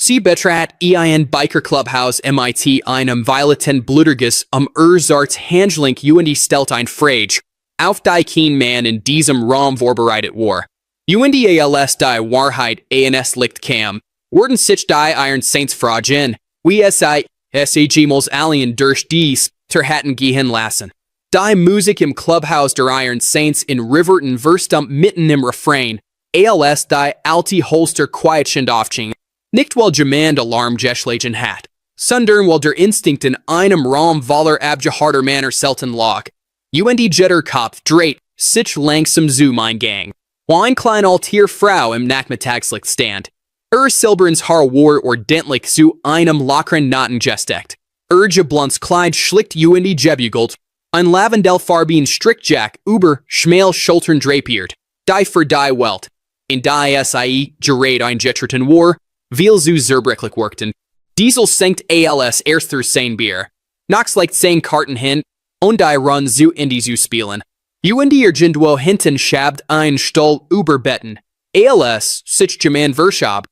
Sie betrat ein Biker Clubhaus mit einem violeten Bluterguss Ersatz Handlung und stellt ein Frage auf die kein Mann in diesem Raum vorbereitet war. Und als die Wahrheit ans Licht kam, wurden sich die Iron Saints fragen, wie es gemals allen durch dies hatten gehen lassen. Die Musik im Clubhaus der Iron Saints in Riverton verstummt mitten im Refrain, als die alte Holster quietschend aufging. Nicht weil jemand Alarm geschlagen hat, sondern weil der Instinkt in einem Raum voller abgeharter Männer selten lag. Und die Jetterkopf dreht sich langsam zu mein Gang. Ein klein altier Frau im Nachmittagslicht stand. Silberns Haar war ordentlich zu einem lockeren Knoten gesteckt. Geblunts Kleid schlicht und gebügelt. Ein lavendelfarbigen Strickjack über schmal Schultern drapiert. Die für die Welt. In die gerät eingetreten war, viel zu zerbrechlich wirkten. Diesel senkt als erster sein Bier. Knox legt sein Karten hin, und die run zu in die zu spielen. Und die irgendwo hinten schabt ein Stuhl überbetten. Als sich jemand verschab,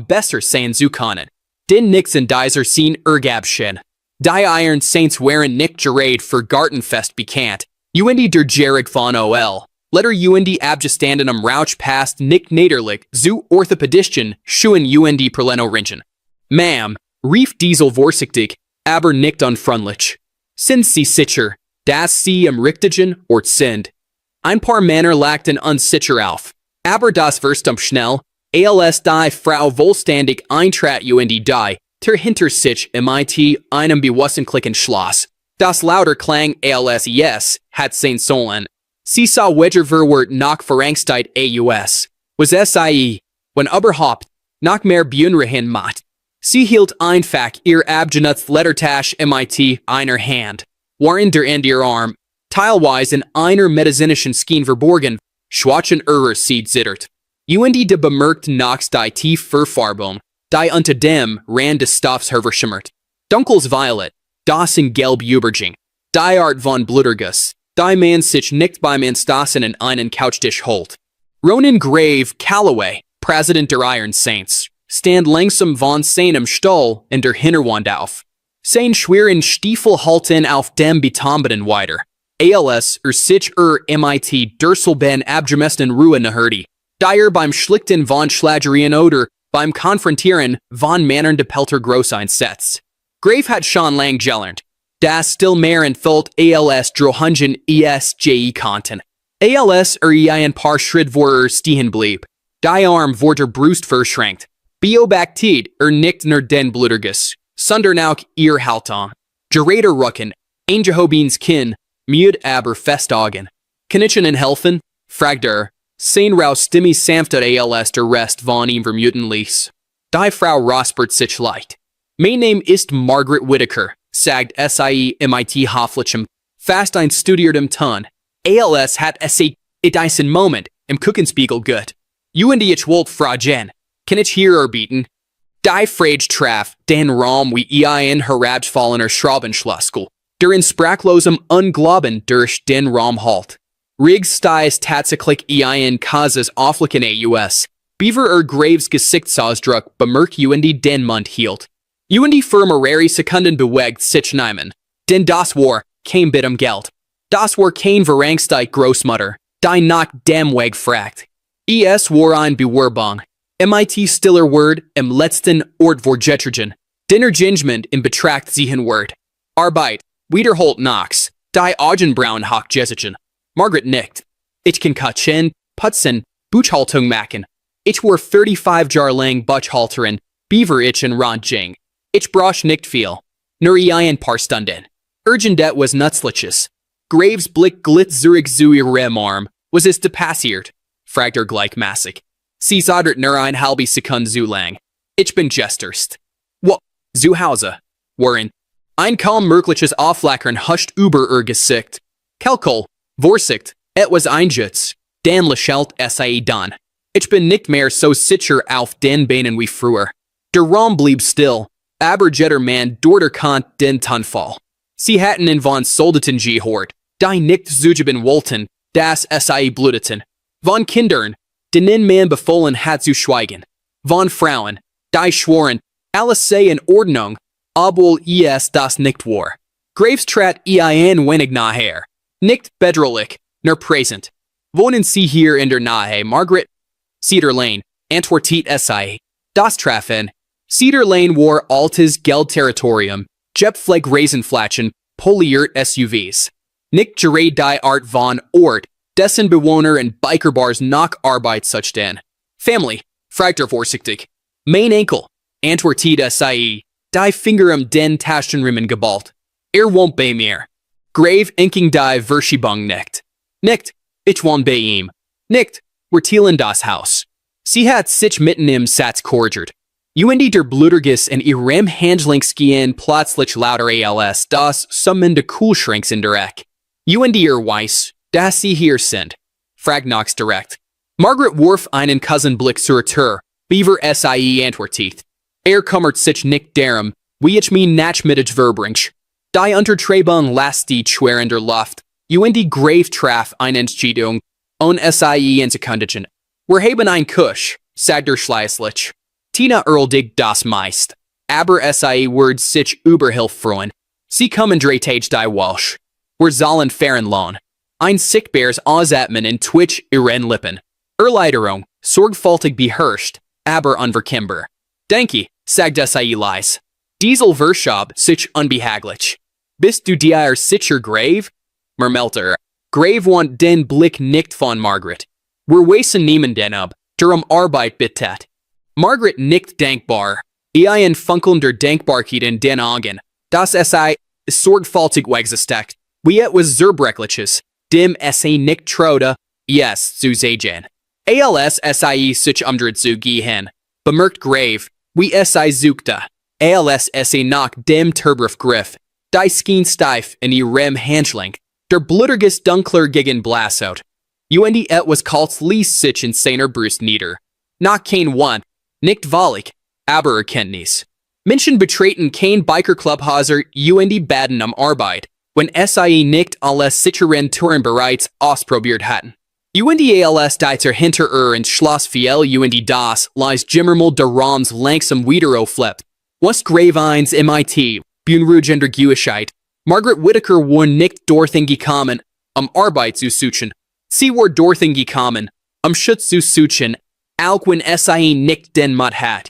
besser sein zu können. Den nix in dieser Scene ergabschen. Die Iron Saints waren nicht gerät für Gartenfest bekannt. Und der Jerig von OL. Letter und abgestanden Rauch past nicht niederlich zu orthopädischen Schuhen und Perleno ringen. Ma'am, rief Diesel vorsichtig, aber nicht unfreundlich. Sind Sie sicher, dass Sie am richtigen Ort sind? Ein paar Männer lachten unsicher auf, aber das verstummt schnell, als die Frau wohlständig eintrat und die hinter sich mit einem bewusstenklichen Schloss. Das lauter klang als yes, hat sein sollen. Sie sah Wedgerverwort nach Verangstheit aus. Was sie, wenn überhaupt, noch mehr Bühnrehin macht. Sie hielt einfach ihr abgenutzt Lettertasch mit einer Hand, während in ihr Arm, teilweise in einer medizinischen Skin verborgen, schwachen sie zittert. Und die bemerkt nachts die tief Verfarbung, die unter dem Rand des Stoffs verschimmert. Dunkles Violet, das in Gelb überging. Die Art von Bluterguss. Die man sich nicht beim Instassen in einen Couchtisch holt. Ronan Grave Calloway, President der Iron Saints, stand langsam von seinem Stuhl in der Hinterwand auf. Sein schweren Stiefel halten auf dem Betambeden weiter. Als sich mit Durselben abgemessen Ruhe naherte. Die beim Schlichten von Schlagerien oder beim Konfrontieren von Männern de Pelter groß einsetzt. Grave hat schon lang gelernt. Das still mehr entfüllt als drohungen esje konnten. Als ein paar Schritt vor stehen blieb. Die Arm wurde Brust verschränkt. Beobachtet nicht nur den Bluterguss, sondern auch ihr Haltung. Gereder Rücken, ein Jehobins Kinn, müde aber fest Augen. Kann ich Ihnen helfen? Fragt sein raus Stimme sanftet als der Rest von ihm vermuten ließ. Die Frau räuspert sich leicht. Mein Name ist Margaret Whittaker, sagt mit hofflichem, fast ein studiertem Ton. Als hat diesen Moment im Kuchenspiegel gut. Und ich wollte fragen, kann ich hier erbieten? Die Frage traf den Raum wie ein herabfallener Schraubenschlüssel, der in sprachlosem Unglauben durch den Raum halt. Riggs sties tatsächlich ein Kases auflichen aus. Beaver Graves Gesichtsausdruck bemerkt und den Mund hielt. Und die für mehrere Sekunden bewegt sich nehmen. Denn das war kein Bit Geld. Das war kein Verangsteit Großmutter, die nach dem Weg fragt. Es war ein Bewerbung. Mit stiller Word im letzten Ort vor Getrgen. Den Ergingement in Betracht ziehen Word. Arbeit, wiederholt Knox, die Augenbrauen hoch gesichen. Margaret nickt. Ich kann Katchen, putzen, Buchhaltung machen. Ich war 35 Jahre lang Buchhalterin, Beaver ich in Randjing. Ich brauch nicht viel. Nur ein paar Stunden. Urgendet was nützliches. Graves Blick glitt zurück zu ihrem Arm. Was ist passiert? Fragt gleichmäßig. Sie zadert nur ein halbe Sekunde zu lang. Ich bin gesterst. Wo? Zu Hause. Warren. Ein kaum mögliches Aufflackern huscht über ihr Gesicht. Kelkol. Vorsicht. Etwas einjutz. Dan lächelt dann. Ich bin nicht mehr so sicher auf den Beinen wie früher. Der Raum blieb still. Aber Jetterman dorter kant den Tonfall. Sie hatten in von Soldaten gehört, die nicht zugeben wollten, dass bluteten. Von Kindern, denen man befohlen hat zu schweigen. Von Frauen, die schworen, Alles in Ordnung, obwohl es das nicht war. Graves trat ein wenig nachher. Nicht bedrohlich, nur present. Wohnen Sie hier in der Nähe, Margaret? Cedar Lane, antwortet sie. Das Treffen. Cedar Lane war altes Geldterritorium. Jepfleg Raisenflatschen, poliert SUVs. Nicht gerade die Art von Ort, dessen Bewohner und Bikerbars nach Arbeit suchten. Family, fragt vorsichtig. Mein Enkel, antwortet sie. Die Finger den Taschenriemen geballt. Won't bei mir. Grave inking die Verschiebung nicht. Nicht, ich won't bei ihm. Nicht, wir teilen das Haus. Sie hat sich mitten im Satz korrigiert. Der Blutergis und ihrem Handlingskien plötzlich lauter als das summende Kühlschranks in der Eck. Ihr weiß, dass sie hier sind. Fragt Knox direkt. Margaret warf einen Cousin-Blick zur Tür, Beaver sie antwortet. Kümmert sich nicht darum, wie ich mich nachmittag verbringe. Die Untertreibung lässt die schwer in der Luft. Grave traf eine Entscheidung, und sie anzukündigen. Wir haben ein Kusch, sagt schließlich. Tina erledigt das meist. Aber sie wird sich über Hilfe freuen. Sie kommen drehtag die Walsh. Wir sollen fahren lohn. Ein Sickbears ausatmen in Twitch ihren Lippen. Erleiderung, sorgfältig beherrscht, aber unverkennbar. Denke, sagt sie leis. Diesel Verschab sich unbehaglich. Bist du dir sicher, Grave? Murmelte Grave want den Blick nicht von Margaret. Wir wissen niemanden ab, darum Arbeit bittet. Margaret nickt dankbar. Ein funkelnder Dankbarkeit in den Augen. Das sei sorgfältig weggesteckt. Wie etwas Zerbrechliches. Dem sie nicht traute, yes zu sagen. Als sie sich zu gehen. Bemerkt Grave, wie sie suchte. Als sie nach dem Turbrief griff. Die Skien steif in ihrem Handling. Der Blutergis dunkler gegen Blassout. Etwas kalt ließ sich in seiner Brust nieder. Nach kein Wand. Nicht wahrlich, aber Erkenntnis. Menschen betreten kein Biker-Clubhäuser baden am Arbeit, wenn sie nicht alle sicheren Touren bereits ausprobiert hatten. Als deiter hinter und Schloss viel das lies Jimmermal der Roms langsam wieder auflebt. Was Grave 1 MIT, Bunrugender Gewissheit. Margaret Whittaker war nicht dorthin gekommen, Arbeit zu suchen. Sie war dorthin gekommen, Schutz zu suchen, auch wenn sie nicht den Mut hat,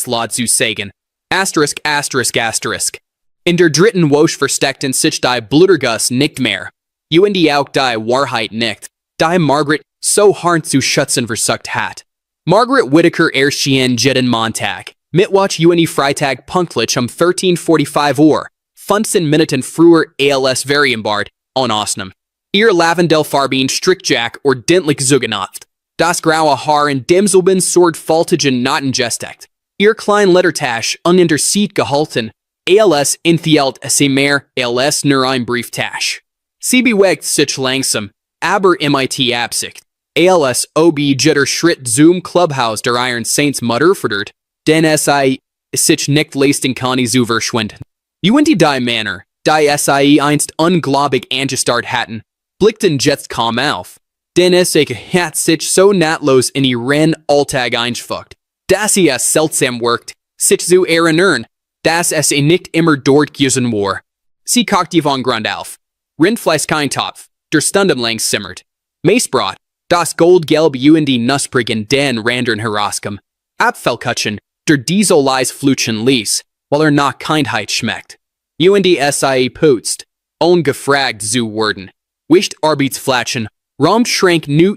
laut zu sagen. Asterisk, asterisk, asterisk. In der dritten Woche versteckten sich die Blutergus nicht mehr. Auch die Wahrheit nicht, die Margaret so hart zu schützen versucht hat. Margaret Whittaker erschien jeden Montag, Mittwoch Freitag pünktlich 13:45 Uhr, 15 Minuten früher als vereinbart, on Ausnahme. Ihr Lavendelfarben Strickjack ordentlich zugenapft. Das graue Haar in demselben sorgfältigen Noten gesteckt. Ihr klein Lettertasch uninteressiert gehalten, als enthielt sie mehr als nur ein Brieftasch. Sie bewegt sich langsam, aber mit Absicht. Als ob jeder Schritt zum Clubhaus der Iron Saints Mutter fördert, denn sie sich nicht leisten kann zu verschwinden. Die Männer, die sie einst unglaublich angestarrt hatten, blickten jetzt kaum auf. Denn sie hat sich so nahtlos in ihren Alltag eingefugt, dass es seltsam wirkt, sich zu erinnern, dass sie nicht immer dort gewesen war. Sie kochte von Grund auf. Rindfleischkeintopf, der stundenlang simmert. Maisbrot, das goldgelb nusprig in den Randern herauskommt. Apfelkutschen, der Diesel leis flutschen ließ, weil nach Kindheit schmeckt. Sie putzt, ungefragt zu werden. Wischt Arbeitsflatschen, Raumschrank nu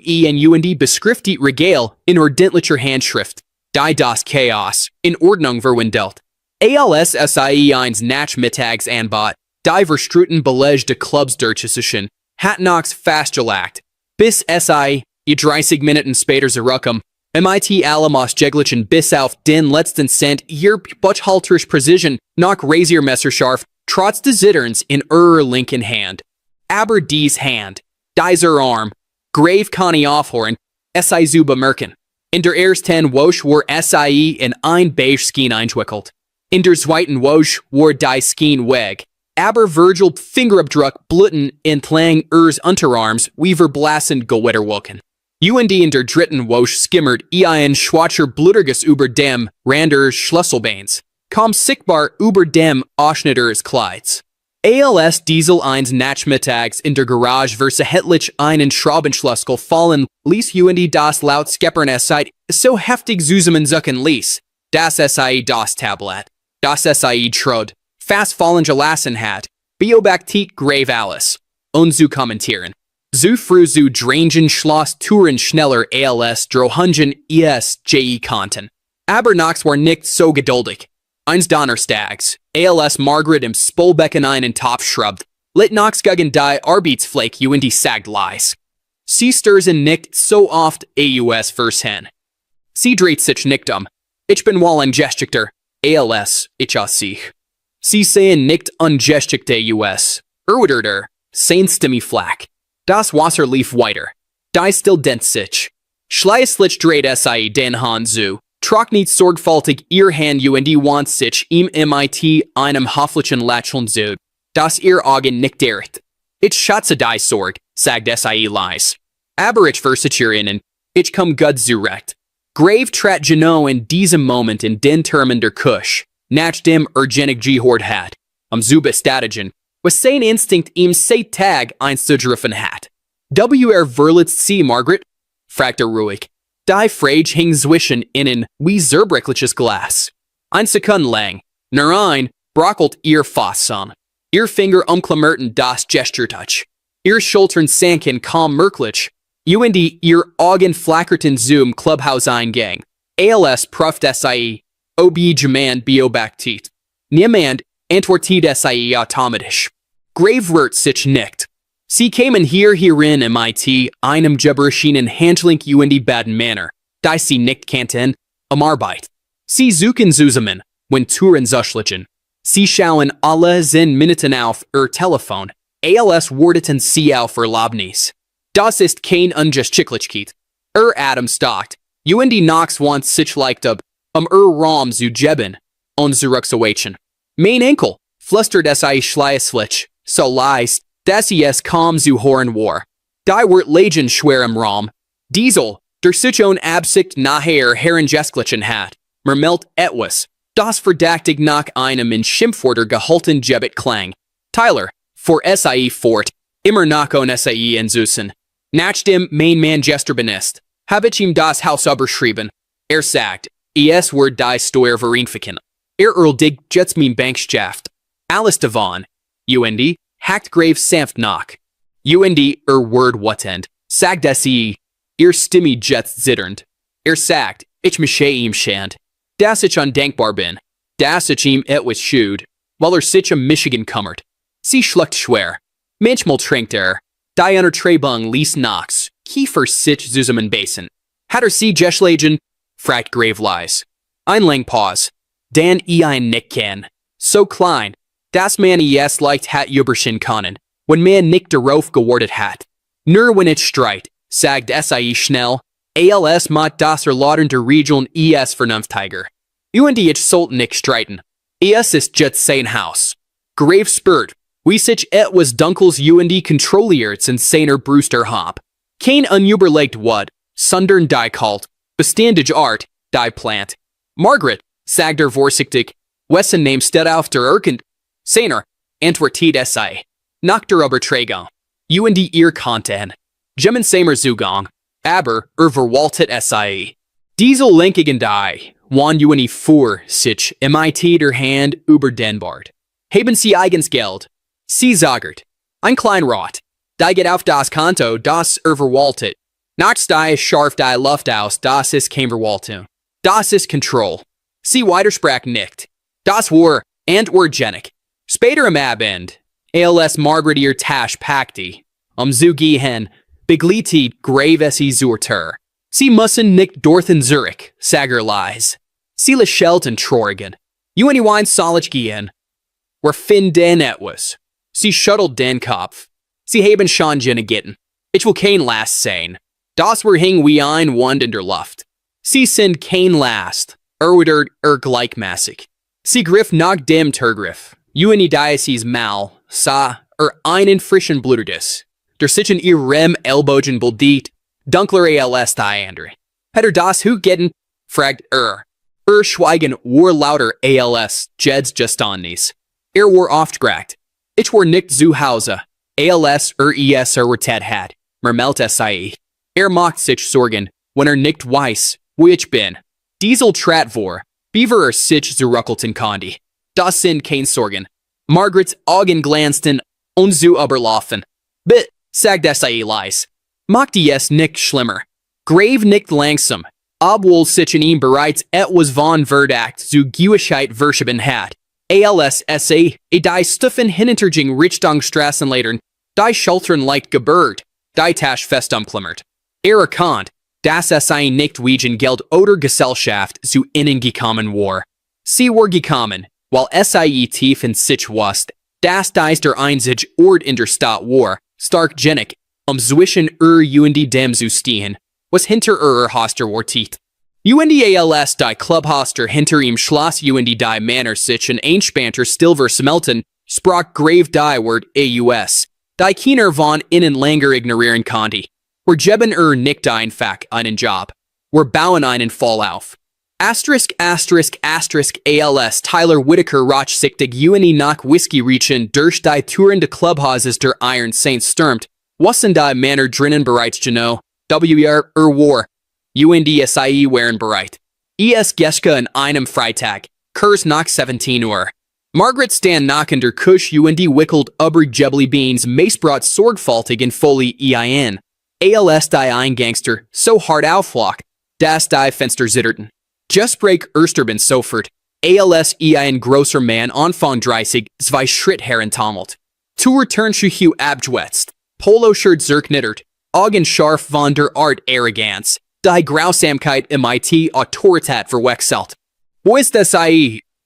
beschriftet Regal in ordentlicher Handschrift. Die das Chaos in Ordnung verwandelt. Als eins Nachmittags anbot, die verstruten belegte Clubs durchzusichen, hat Knox fastgelagt. Bis 30 Minuten später zurückkam, mit allem ausgeglichen bis auf den letzten Cent ihr buchhalterisch Precision nach Rasiermesserscharf trotz des Zitterns in ihrer linken Hand. Aber dies Hand, dieser Arm, Grave kann ich aufhören, sie zu bemerken. In der ersten Woche war sie in ein beige Skin eingewickelt. In der zweiten Woche war die Skin weg, aber Virgil Fingerabdruck bluten entlang ihres Unterarms wie verblassend gewitterwolken. In der dritten Woche skimmert ein schwarzer Blutergus über dem Rand ihres Schlüsselbeins. Komm sichtbar über dem Ausschnitters Kleids. Als Diesel eins Nachmittags in der Garage versähetlich einen Schraubenschlüssel fallen ließ und das laut Skeppern Zeit so heftig zusammenzucken ließ, dass das Tablet, das Trod, fast fallen gelassen hat, beobachtet grave alles. Und zu kommentieren. Zu früh zu drangen Schloss Touren schneller als drohungen je konnten. Aber Knox war nicht so geduldig. Eins Donnerstags, als Margaret im Spulbecken einen Topf schrubbt, lit Knox gegen die Arbeitsfläche und sagt leis. Sie stirzen nicht so oft aus fürs hin. Sie dreht sich nicht Ich bin wohl ein Geschichter, als ich sich. Sie sehen nicht ungeschickte aus. Erschüttert, sein Stimme flach. Das Wasser lief weiter. Die still dent sich. Schließlich dreht den Hahn zu. Trocknet sorgfältig ihr Hand und wand sich mit einem hofflichen Lächeln zu, das ihr Augen nicht irrt. Ich schätze die Sorg, sagt leis. Aber ich versichere Ihnen, ich komm gut zurecht. Grave trat genau in diesem Moment in den Termen der Kusch, nachdem genig gehört hat, Zubestatigen, was sein Instinkt ihm seit Tag einzudrücken hat. Verletzt Sie, Margaret? Fragte ruhig. Die Frage hing zwischen ihnen wie zerbrechliches Glas. Ein Sekund lang, nein, brockelt ihr Fass an. Ihr Finger umklammerten das Gesturtouch. Ihr Schultern sanken kaum merklich. Und ihr Augen flackerten zum Clubhauseingang. Als prüft ob jemand beobachtet. Niemand antwortet automatisch. Grave rührt sich nicht. Sie kamen hierin mit einem gebrochenen Handling und baden Männer, die sie nicht kannten, Arbeit. Sie suchen zusammen, wenn Touren zuschlichen. Sie schauen alle 10 Minuten auf ihr Telefon, als warteten sie auf Erlaubnis. Das ist kein Ungeschicklichkeit. Atem stockt, und Knox want sich leicht Raum zu geben, und zurückzuweichen. Mein Enkel, flüstert schließlich, so leist, dass es kaum zu hören war. Die wird Legion schwer im Raum. Diesel, der sich Absicht nachher herangesklichen hat, murmelt etwas, das verdächtig nach einem in Schimpfwörter gehalten Gebet klang. Tyler, vor fort, immer noch on entzusen. Nachdem mein Mann gestern ist, habe ich ihm das Haus überschrieben. Sagt, es wird die Steuer verifizieren. Erledigt jetzt mein Bankschaft. Alles davon. Und hackt Grave sanft nach. Und Word watend, sagt ihr Stimme jetzt zitternd. Sagt, ich mische ihm schand. Dass ich undenkbar bin. Dass ich ihm etwas schuld, weil sich Michigan kümmert. Sie schluckt schwer. Manchmal trinkt die Untertreibung ließ Knox, Kiefer sich zusammenbeißen. Hat sie geschlagen? Fragt Grave leis. Ein lang Pause. Dan ein nicht kann. So klein, dass man es leicht hat überschen können, wenn man nicht darauf gewartet hat. Nur wenn ich streit, sagt schnell, als mat das erlauternde Regeln vernünftiger. Und ich sollte nicht streiten. Es ist just sein Haus. Grave spürt, wie sich etwas Dunkels und kontrolliert in seiner Brüster hab. Kein unüberlegt Wort, sondern die kalt, beständige Art, die Plant. Margaret, sagt vorsichtig, wessen Name steht auf der Urkund? Seiner, antwortet nach der Übertragung. Und ihr Content. Gemeinsamer Zugang, aber verwaltet Diese lenkigen die, wann und vor sich mit der Hand über den Bart. Haben sie eigens Geld. Sie sagt, ein Kleinrot, die geht auf das Konto, das verwaltet. Nachts die scharf die Luft aus, das ist kein Verwaltung. Das ist Control. Sie widersprach nicht. Das war organic. Später am Abend, als Margaret ihr Tasch packte, zu gehen, begleitet Grave zur. Sie müssen nicht dorthin Zurich, sagt leis. Sie lächelten traurig. Und ein solch gehen. Wir finden etwas. Sie schüttelt den Kopf. Sie haben schon getan. Ich will kein Last sein. Das wir hing wie ein Wand in der Luft. Sie sind kein Last. Erschüttert gleichmäßig. Sie griff nach dem Tergriff. Und dies Mal sah einen frischen Bluterguss. Der sich in ihrem Ellbogen bildet, dunkler als die andere. Hat das Hut getten? Fragt Schweigen war lauter als Jeds just on these. War oft gracht. Ich war nicht zu Hause. Als es Ted hat. Mermelt sie. Macht sich Sorgen, wenn nicht weiß, wo ich bin. Diesel trat vor. Beaver sich zu ruckelten kondi. Das sind kein Sorgen. Margaret's Augen glanzten und zu überlaufen. Bit, sagt sie leis. Macht es nicht schlimmer. Grave nicht langsam. Obwohl sich in ihm bereits etwas von Verdacht zu Gewissheit verschoben hat. Als die Stufen hinterging Richtung Straßenleitern, die Schultern leicht gebürgt, die Tasche fest umklammert. Erkannt, dass sie nicht wegen Geld oder Gesellschaft zu ihnen gekommen war. Sie war gekommen, weil sie tief in sich wusste, dass dies der einzige Ort in der Stadt war, stark genug, zwischen und dem zu stehen, was hinter Haster war tiet. Als die Clubhaster hinter ihm schloss die Männer sich in einspanter Stilver smelten, sprach grave die Wort aus, die keiner von innen länger ignorieren konnte. Wir geben nicht einfach einen Job. Wir bauen einen Fall auf. Als Tyler Whittaker rochsichtig nach Whisky riechen durch die Türen des Clubhauses der Iron Saints stürmt, wussen die Männer drinnen bereits genau, war. Sie waren bereit. Geschke an einem Freitag, Kurs nach 17 Uhr. Margaret stand nach in der Küche wickelt über Jebly Beans meistbrot sorgfältig in Folie ein. Als die Eingangster so hart auflock, dass die Fenster zitterten. Just break Ersterben sofort. Als ein großer Mann Anfang 30 zwei Schritt herantaumelt. Tour Turnschuhe abgewetzt. Polo-Shirt zerknittert. Augen scharf von der Art Arroganz. Die Grausamkeit mit Autorität verwechselt. Wo ist das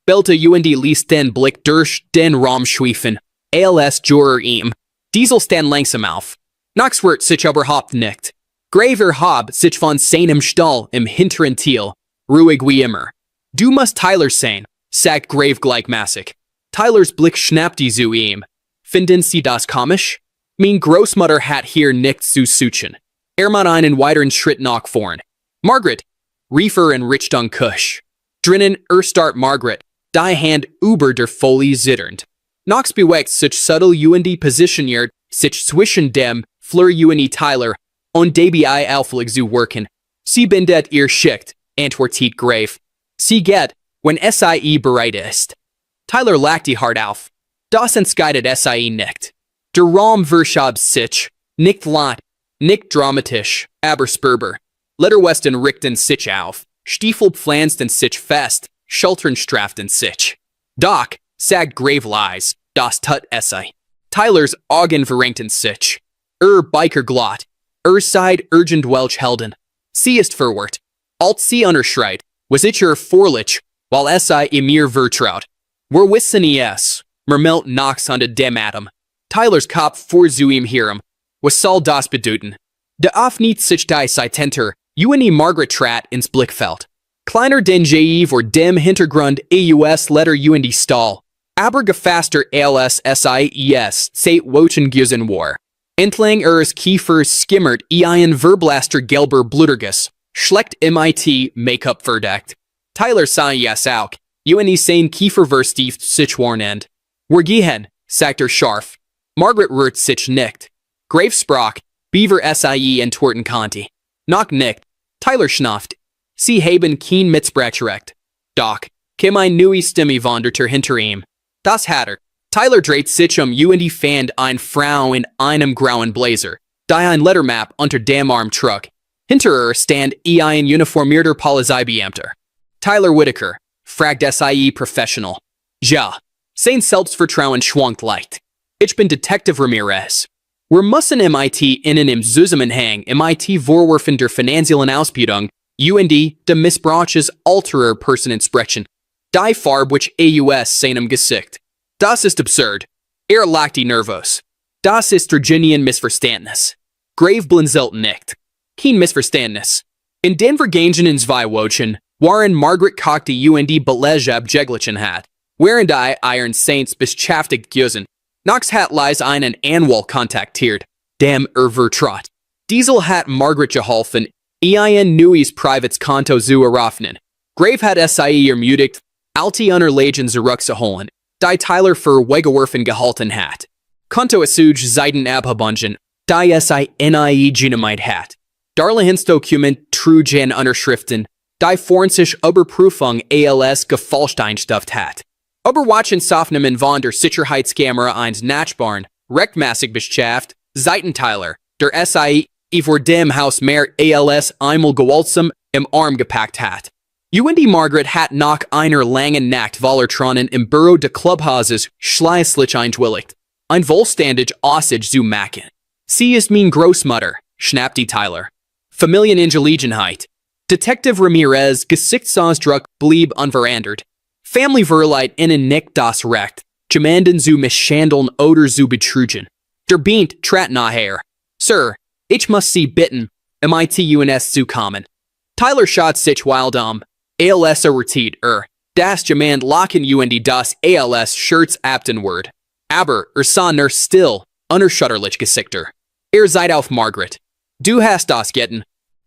bellte liest den Blick durch den Raum schweifen. Als Juror ihm. Diesel stand langsam auf. Knox wird sich überhaupt nicht. Graver hab sich von seinem Stall im hinteren Thiel. Ruhig wie immer. Du musst Tyler sein, sagt Grave gleichmäßig. Tylers Blick schnappte zu ihm. Finden Sie das komisch? Mein Großmutter hat hier nichts zu suchen. Macht einen weiteren Schritt nach vorn. Margaret, rief in Richtung Küche. Drinnen start Margaret, die Hand über der Folie zitternd. Knox bewegt sich subtil positioniert sich zwischen dem Fleur Tyler und dabei auflegt zu wirken. Sie bindet ihr Schicht, antwortet Grave. Sie geht, wenn sie bereit ist. Tyler lachte hart auf. Das entscheidet sie nicht. Der Raum verschob sich, nicht laut, nicht dramatisch, aber spürbar. Letterwesten richten sich auf, Stiefel pflanzten sich fest, Schultern strafften sich. Doch, sagt Grave leise, das tut sie. Tylers Augen verrenkten sich. Biker glott. Seid urgent welch Helden. Sie ist verwirrt. Als sie unterschreit, was ich vorlich, weil sie mir vertraut. Wir wissen es, murmelt Knox unter dem Atem. Tylers Kopf vor zu ihm hirem. Was soll das bedeuten? De Afnit sich die Seitenter, Margaret trat ins Blickfeld. Kleiner den vor dem Hintergrund letter Stall. Aber gefasster als SIES, seit Wochen Gusen war. Entlang Kiefers skimmert ein Verblaster gelber Bluterges, schleckt Make-up verdeckt. Tyler sah es auch, sein Kiefer verstieft sich warnend. Wir gehen, sagt scharf. Margaret rührt sich nicht. Grave sprach, Beaver entworten konnte. Noch nicht. Tyler schnafft. Sie haben kein Mitsprechrecht. Doch, kim ein neue Stimme wanderte hinter ihm. Das hat Tyler dreht sich fand eine Frau in einem grauen Blazer, die ein Lettermap unter dem Arm trug. Hinter stand ein uniformierter Polizeibeamter. Tyler Whittaker, fragt professional. Ja, sein Selbstvertrauen schwankt leicht. Ich bin Detective Ramirez. Wir müssen innen im Zusammenhang Vorwürfen der finanziellen Ausbeutung, de Missbrauches alterer Personen sprechen. Die Farbe which seinem Gesicht. Das ist absurd. Lachte nervös. Das ist Virginian Missverständnis. Grave blinzelt nicht. Kein Missverständnis. In den vergangenen zwei Wochen waren Margaret cockte Belege abjeglichen hat, während die Iron Saints beschäftigt gewesen. Knox hat leis einen Anwalt kontaktiert, dem vertraut. Diesel hat Margaret geholfen, ein neues Privatskonto zu eröffnen. Gravehat sie ermutigt, Alte Unterlegen zurückzuholen, die Tyler für Weggeworfen gehalten hat. Konto esuge Seiten abgebunden, die sie nie genommen hat. Darlehensdokument trugen Unterschriften, die forensische Überprüfung als gefalscheinstuft hat. Überwachen Sofnemen von der Sicherheitskamera eines Nachbarn, rechtmäßig beschafft, Seitenteiler, der sie vor dem Haus mehr als einmal gewaltsam im Arm gepackt hat. UND Margaret hat nach einer langen Nacht Vollertronen im Büro des Clubhauses schließlich eingewilligt, ein vollständig Aussage zu machen. Sie ist mein Großmutter, schnappte Tyler. Familienangelegenheit. Detective Ramirez Gesichtsausdruck blieb unverändert. Family Verleiht innen nicht das Recht, jemanden zu misshandeln oder zu betrügen. Der Beint trat nachher. Sir, ich muss Sie bitten, uns zu kommen. Tyler schaut sich wild als erwartet das jemand lachen UND das als Shirts abtenward. Aber sah nur still, unerschütterlich Gesichter. Seid auf Margaret. Du hast das getten.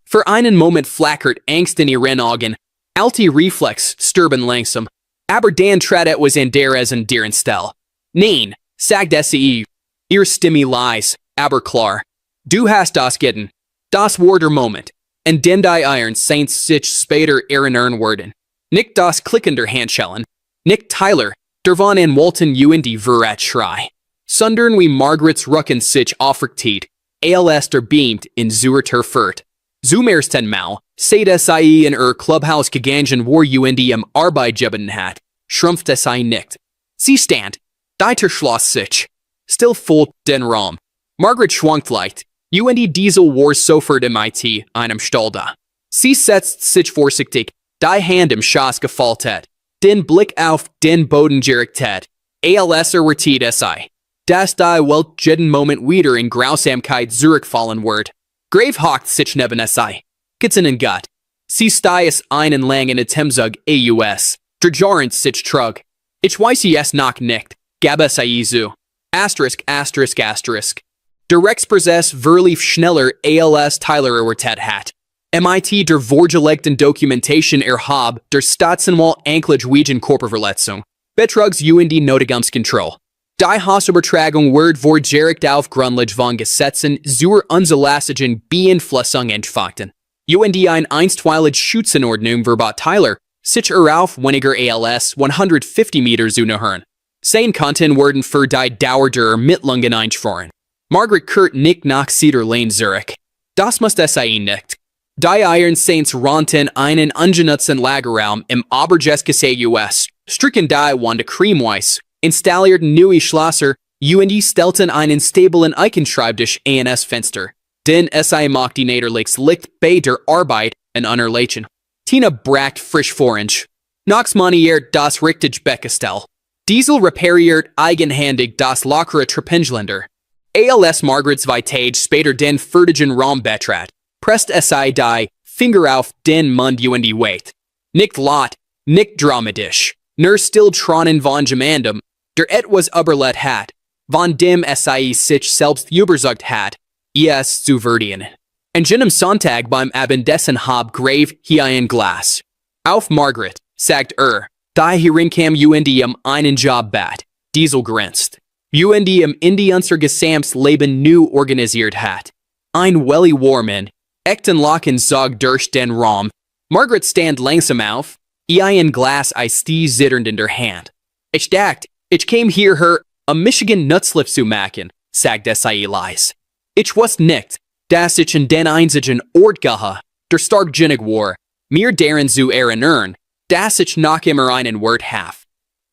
Für einen Moment flackert Angst in ihren Augen. Alte Reflex stirben langsam. Aber dann trat etwas in deren Stell. Nein, sagt sie. Ihr Stimme leise, aber klar. Du hast das getten. Das war der Moment. Und den die Iron Saints sich später erinnern werden. Nicht das Klicken der Handschellen. Nicht Tyler, der von en Walton UND Verrat Schrei. Sondern wie Margarets Rucken sich aufrichtet, als der beamt in Zuerter Furt. Zum ersten Mal, seit sie in Clubhaus gegangen war UND Arbeit geben hat, schrumpfte sie nicht. Sie stand, die schloss sich. Still voll den Raum. Margaret schwankt leicht. UND Diesel war sofort einem Stall da. Sie setzt sich vorsichtig, die Hand im Schoß gefaltet, den Blick auf den Boden gerichtet, als erwartet sei. Dass die Welt jeden Moment wieder in Grausamkeit zurückfallen wird. Grave hockt sich neben sei. Geht's Gott. Sie steht einen langen Atemzug aus. Der Jarrent sich trug. Ich weiß es noch nicht, gab es zu. Asterisk, asterisk, asterisk. Der Rexprozess verlief schneller als Tyler erwartet hat. MIT der vorgelegten Dokumentation erhob der Staatsanwalt Anklage wegen Körperverletzung. Betrugs UND Notigungskontroll. Die Hausübertragung wird vorgericht auf Grundlage von Gesetzen zur unzulässigen Beeinflussung entfalten. UND ein einstweilige Schutzanordnung verbot Tyler, sich auf weniger als 150 Meter zu nähern. Sein konnten werden für die Dauer der Ermittlungen eingefahren. Margaret kehrt nicht nach Cedar Lane Zurich. Das muss sie nicht. Die Iron Saints rannten einen ungenutzten Lagerraum im Obergeschoss US, stricken die Wand Cremeweiß, installierten neue Schlösser, UND stellten einen stablen Eichenschreibtisch ans Fenster. Den sie macht die Niederlichs Licht bei der Arbeit und Unterlegen. Tina brackt frisch Orange. Knox maniert das richtig Beckestell. Diesel repariert eigenhändig das lockere Treppengeländer. Als Margarets Vitage später den fertigen Raum betrat, presst sie die Finger auf den Mund UND wait. Nicht laut, nicht dramatisch, nur stilltronnen von jemandem, der etwas überlet hat, von dem sie sich selbst überzeugt hat, es zu werden. An jenem Sonntag beim Abendessen hab Grave hier ein Glas. Auf Margaret, sagt die herinkam UND einen Job bat. Diesel grinst. UND Indi unser Gesamtleben nu organisiert hat. Ein Welli Warman, echten Lachen zog durch den Raum. Margaret stand langsam auf, ein Glas Eistee zitternd in der Hand. Ich dachte, ich kam hierher, Michigan Nutzliff zu machen, sagte sie leise. Ich wusste nicht, dass ich in den einzigen Ort gehe, der stark ginnig war, mir daran zu erinnern, dass ich noch immer einen Wort habe.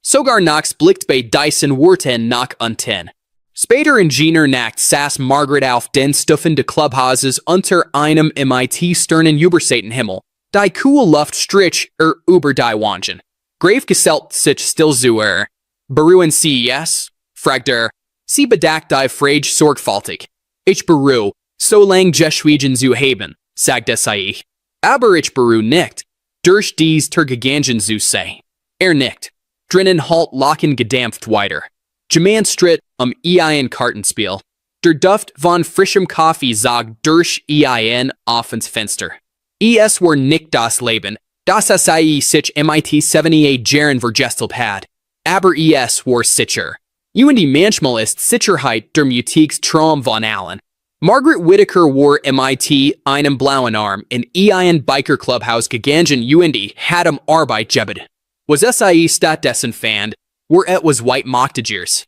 Sogar nachts blickt bei Dyson Worten nach unten. Später in jener Nacht saß Margaret auf den Stufen des Clubhauses unter einem MIT-sternen Überseitenhimmel. Die cool Luft strich über die Wangen. Grave gesellt sich still zu Beruhen Sie yes? Fragt Sie bedeckt die Frage sorgfältig. Ich beruhe, so lang geschwiegen zu haben, sagte sie. Aber ich beruhe nicht, durch dies Tergegangen zu sei. Nickt. Drinnen halt Lachen gedämpft weiter. Jemand stritt ein Kartenspiel. Der Duft von frischem Kaffee zog durch ein offens Fenster. Es war nicht das Leben, Das sei sich mit 78 Jahren vergestelpad. Aber es war sicher. Und manchmal ist Sicherheit der mutigste Traum von allen. Margaret Whittaker war mit einem blauen Arm in ein Biker-Clubhaus gegangen und hat Arbeit gebetet. Was sei stattdessen fand, war etwas white Mocktigers.